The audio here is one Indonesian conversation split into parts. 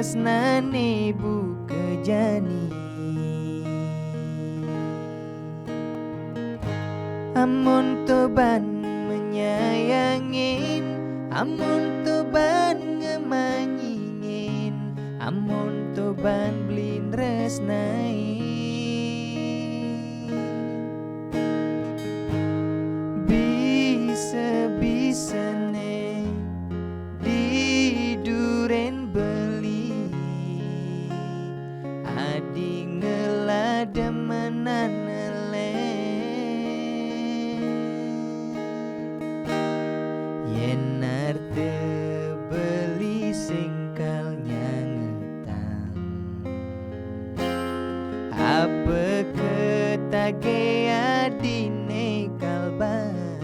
tresnane buka jani. Amun toban menyayangin, amun toban ngemanyingin, amun toban blin resnai. Bisa-bisane diduren beli, adi ngelademenan yen arte beli singkal nyangutang. Apa ketage adine kalban,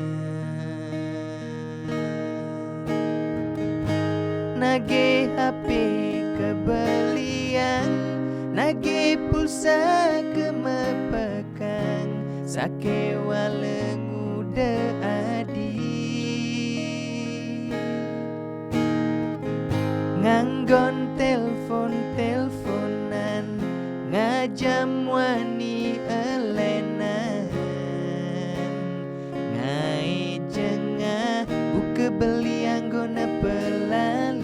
nage HP kebelian, nage pulsa kemepekan, sake waleng udah adi. Nganggon telpon-telponan, ngajam wani elenan, ngai jengah buka beli anggona pelalian.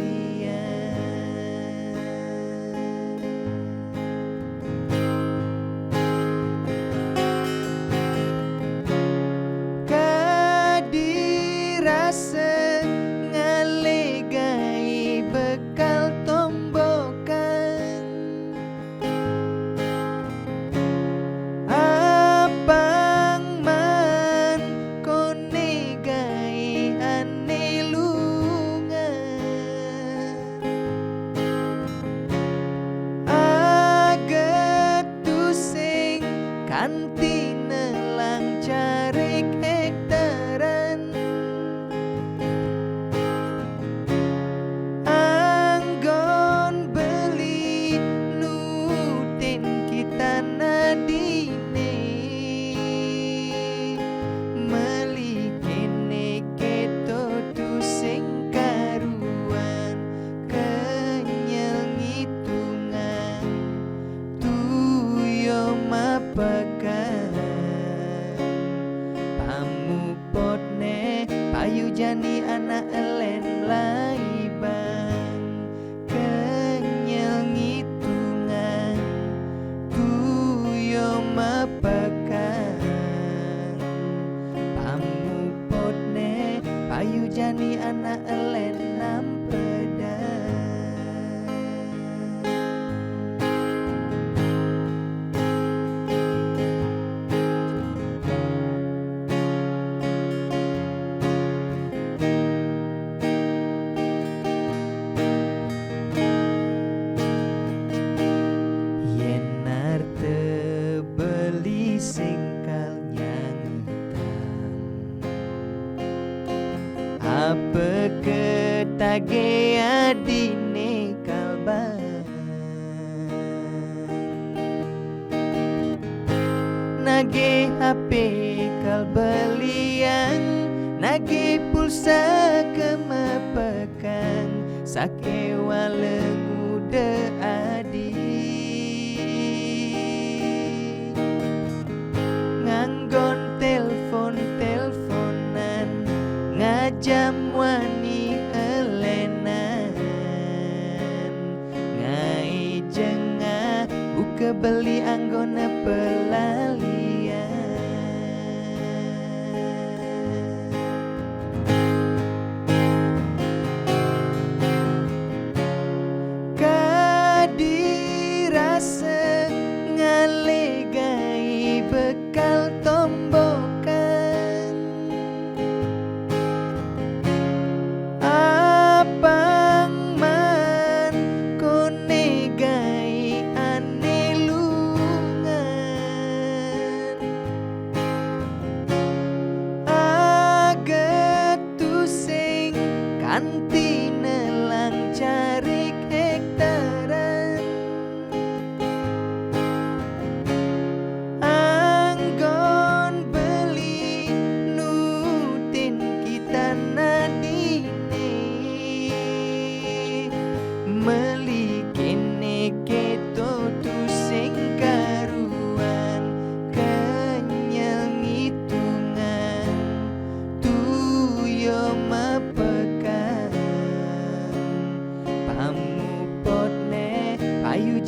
Kadirasa ngalegai bekal tombokan, apang man kone gai ane lungan, aget tusing kantina lang carik hektaran, anggon beli nutin kita nadine, meli kene keto tusing karuan, kenyel ngitungan tuyo mapakan, pamupotne payu jani anak elen laiban, kenyel ngitungan tuyo mapakan, pamupotne payu jani anak elen nampedan. Yen arte beli singkal nyangutang, apa ketage adine kalban, nage HP kal belian, nage pulsa kemepekan, sake waleng udah adi. Nganggon telpon-telponan, ngajam wani elenan, ngai jengah buka beli anggona pelalian. Kadirasa ngalegai bekal tombokan, apang man kone gai ane lungan, aget tusing kantina lang carik hektaran, anggon beli nutin kita nadine, meliki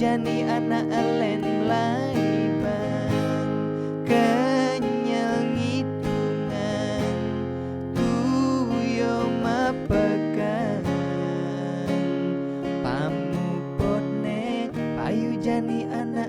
jani anak elen mulai bang kenyal ngitungan tuyo mapekan pamupot nek payu jani anak